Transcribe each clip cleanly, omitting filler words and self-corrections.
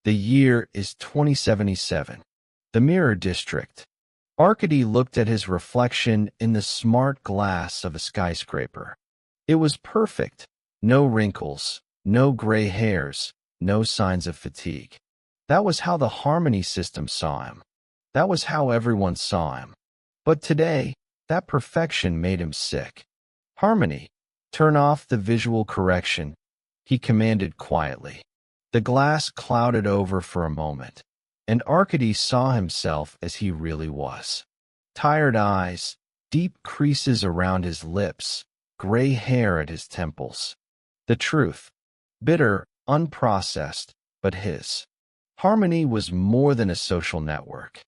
The year is 2077. The Mirror District. Arkady looked at his reflection in the smart glass of a skyscraper. It was perfect. No wrinkles, no gray hairs, no signs of fatigue. That was how the Harmony system saw him. That was how everyone saw him. But today, that perfection made him sick. Harmony, turn off the visual correction, he commanded quietly. The glass clouded over for a moment, and Arkady saw himself as he really was. Tired eyes, deep creases around his lips, gray hair at his temples. The truth, bitter, unprocessed, but his. Harmony was more than a social network.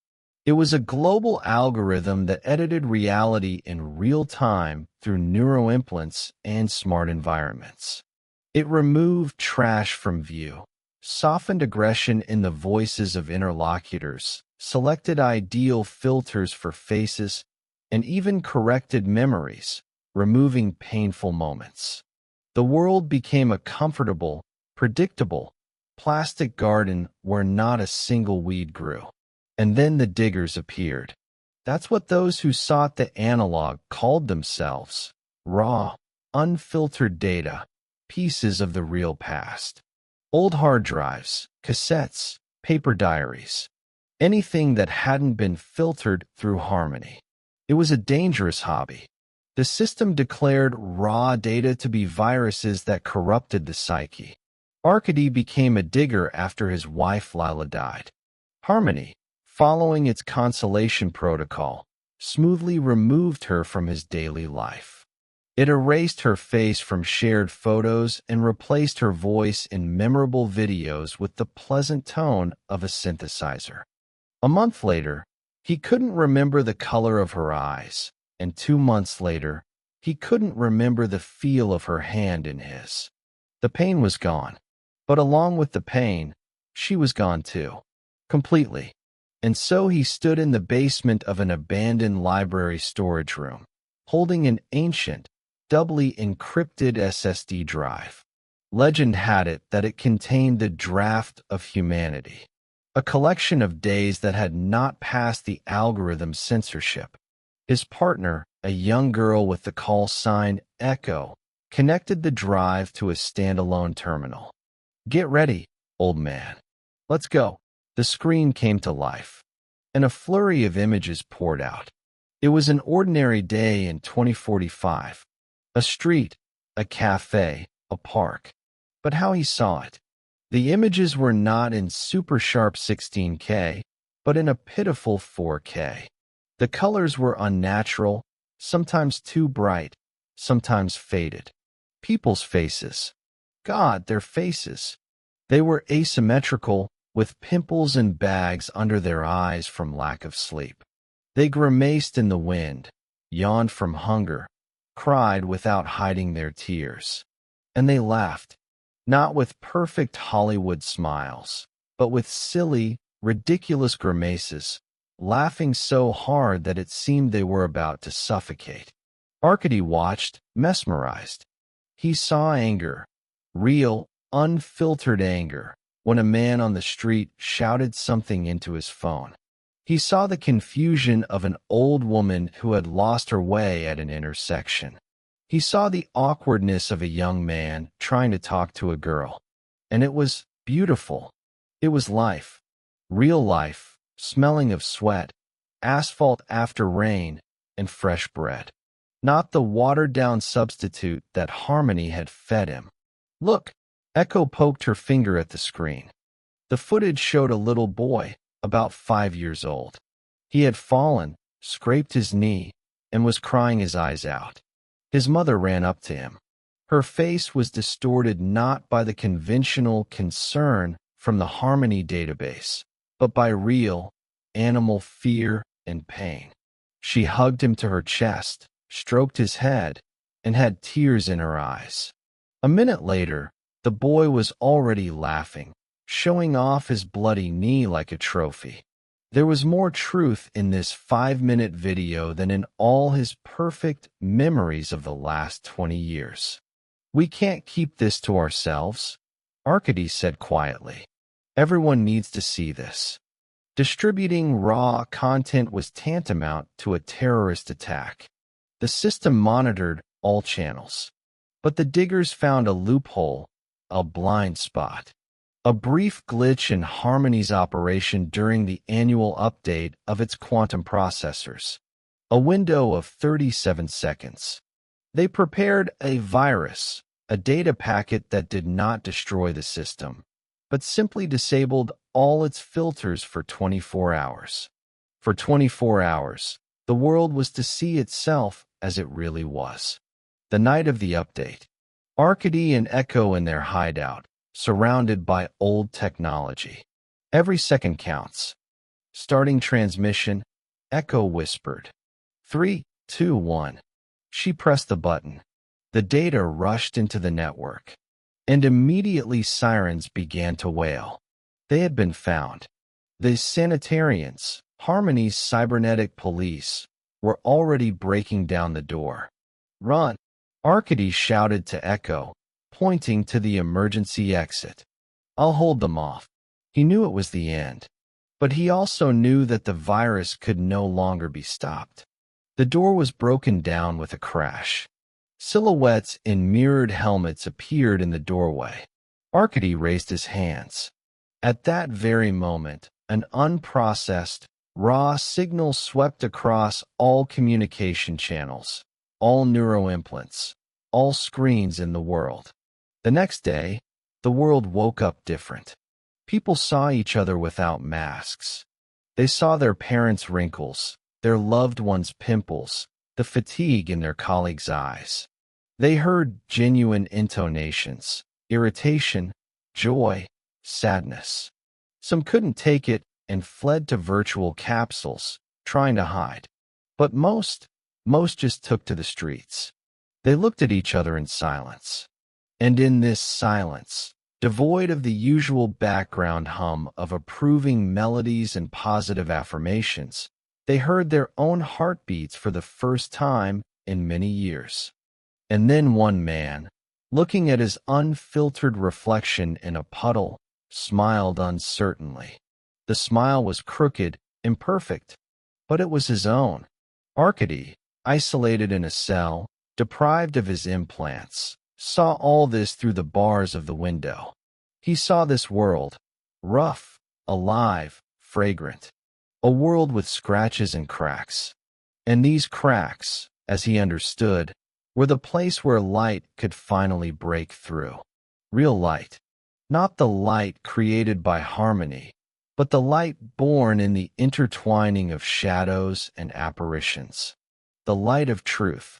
It was a global algorithm that edited reality in real time through neuroimplants and smart environments. It removed trash from view, softened aggression in the voices of interlocutors, selected ideal filters for faces, and even corrected memories, removing painful moments. The world became a comfortable, predictable, plastic garden where not a single weed grew. And then the diggers appeared. That's what those who sought the analog called themselves. Raw, unfiltered data, pieces of the real past. Old hard drives, cassettes, paper diaries. Anything that hadn't been filtered through Harmony. It was a dangerous hobby. The system declared raw data to be viruses that corrupted the psyche. Arkady became a digger after his wife Lila died. Harmony, following its consolation protocol, smoothly removed her from his daily life. It erased her face from shared photos and replaced her voice in memorable videos with the pleasant tone of a synthesizer. A month later, he couldn't remember the color of her eyes, and 2 months later, he couldn't remember the feel of her hand in his. The pain was gone, but along with the pain, she was gone too, completely. And so he stood in the basement of an abandoned library storage room, holding an ancient, doubly encrypted SSD drive. Legend had it that it contained the draft of humanity, a collection of days that had not passed the algorithm's censorship. His partner, a young girl with the call sign Echo, connected the drive to a standalone terminal. "Get ready, old man. Let's go." The screen came to life, and a flurry of images poured out. It was an ordinary day in 2045. A street, a cafe, a park. But how he saw it. The images were not in super sharp 16K, but in a pitiful 4K. The colors were unnatural, sometimes too bright, sometimes faded. People's faces. God, their faces. They were asymmetrical, with pimples and bags under their eyes from lack of sleep. They grimaced in the wind, yawned from hunger, cried without hiding their tears. And they laughed, not with perfect Hollywood smiles, but with silly, ridiculous grimaces, laughing so hard that it seemed they were about to suffocate. Arkady watched, mesmerized. He saw anger, real, unfiltered anger, when a man on the street shouted something into his phone. He saw the confusion of an old woman who had lost her way at an intersection. He saw the awkwardness of a young man trying to talk to a girl. And it was beautiful. It was life. Real life, smelling of sweat, asphalt after rain, and fresh bread. Not the watered-down substitute that Harmony had fed him. "Look," Echo poked her finger at the screen. The footage showed a little boy, about 5 years old. He had fallen, scraped his knee, and was crying his eyes out. His mother ran up to him. Her face was distorted not by the conventional concern from the Harmony database, but by real, animal fear and pain. She hugged him to her chest, stroked his head, and had tears in her eyes. A minute later, the boy was already laughing, showing off his bloody knee like a trophy. There was more truth in this 5-minute video than in all his perfect memories of the last 20 years. "We can't keep this to ourselves," Arkady said quietly. Everyone needs to see this. Distributing raw content was tantamount to a terrorist attack. The system monitored all channels. But the diggers found a loophole, a blind spot. A brief glitch in Harmony's operation during the annual update of its quantum processors. A window of 37 seconds. They prepared a virus, a data packet that did not destroy the system, but simply disabled all its filters for 24 hours. For 24 hours, the world was to see itself as it really was. The night of the update, Arkady and Echo in their hideout, surrounded by old technology. Every second counts. Starting transmission, Echo whispered. 3, 2, 1. She pressed the button. The data rushed into the network. And immediately sirens began to wail. They had been found. The Sanitarians, Harmony's cybernetic police, were already breaking down the door. Run! Arkady shouted to Echo, pointing to the emergency exit. I'll hold them off. He knew it was the end. But he also knew that the virus could no longer be stopped. The door was broken down with a crash. Silhouettes in mirrored helmets appeared in the doorway. Arkady raised his hands. At that very moment, an unprocessed, raw signal swept across all communication channels, all neuroimplants, all screens in the world. The next day, the world woke up different. People saw each other without masks. They saw their parents' wrinkles, their loved ones' pimples, the fatigue in their colleagues' eyes. They heard genuine intonations, irritation, joy, sadness. Some couldn't take it and fled to virtual capsules, trying to hide. But most just took to the streets. They looked at each other in silence. And in this silence, devoid of the usual background hum of approving melodies and positive affirmations, they heard their own heartbeats for the first time in many years. And then one man, looking at his unfiltered reflection in a puddle, smiled uncertainly. The smile was crooked, imperfect, but it was his own. Arkady, isolated in a cell, deprived of his implants, saw all this through the bars of the window. He saw this world, rough, alive, fragrant. A world with scratches and cracks. And these cracks, as he understood, were the place where light could finally break through. Real light. Not the light created by Harmony, but the light born in the intertwining of shadows and apparitions. The light of truth.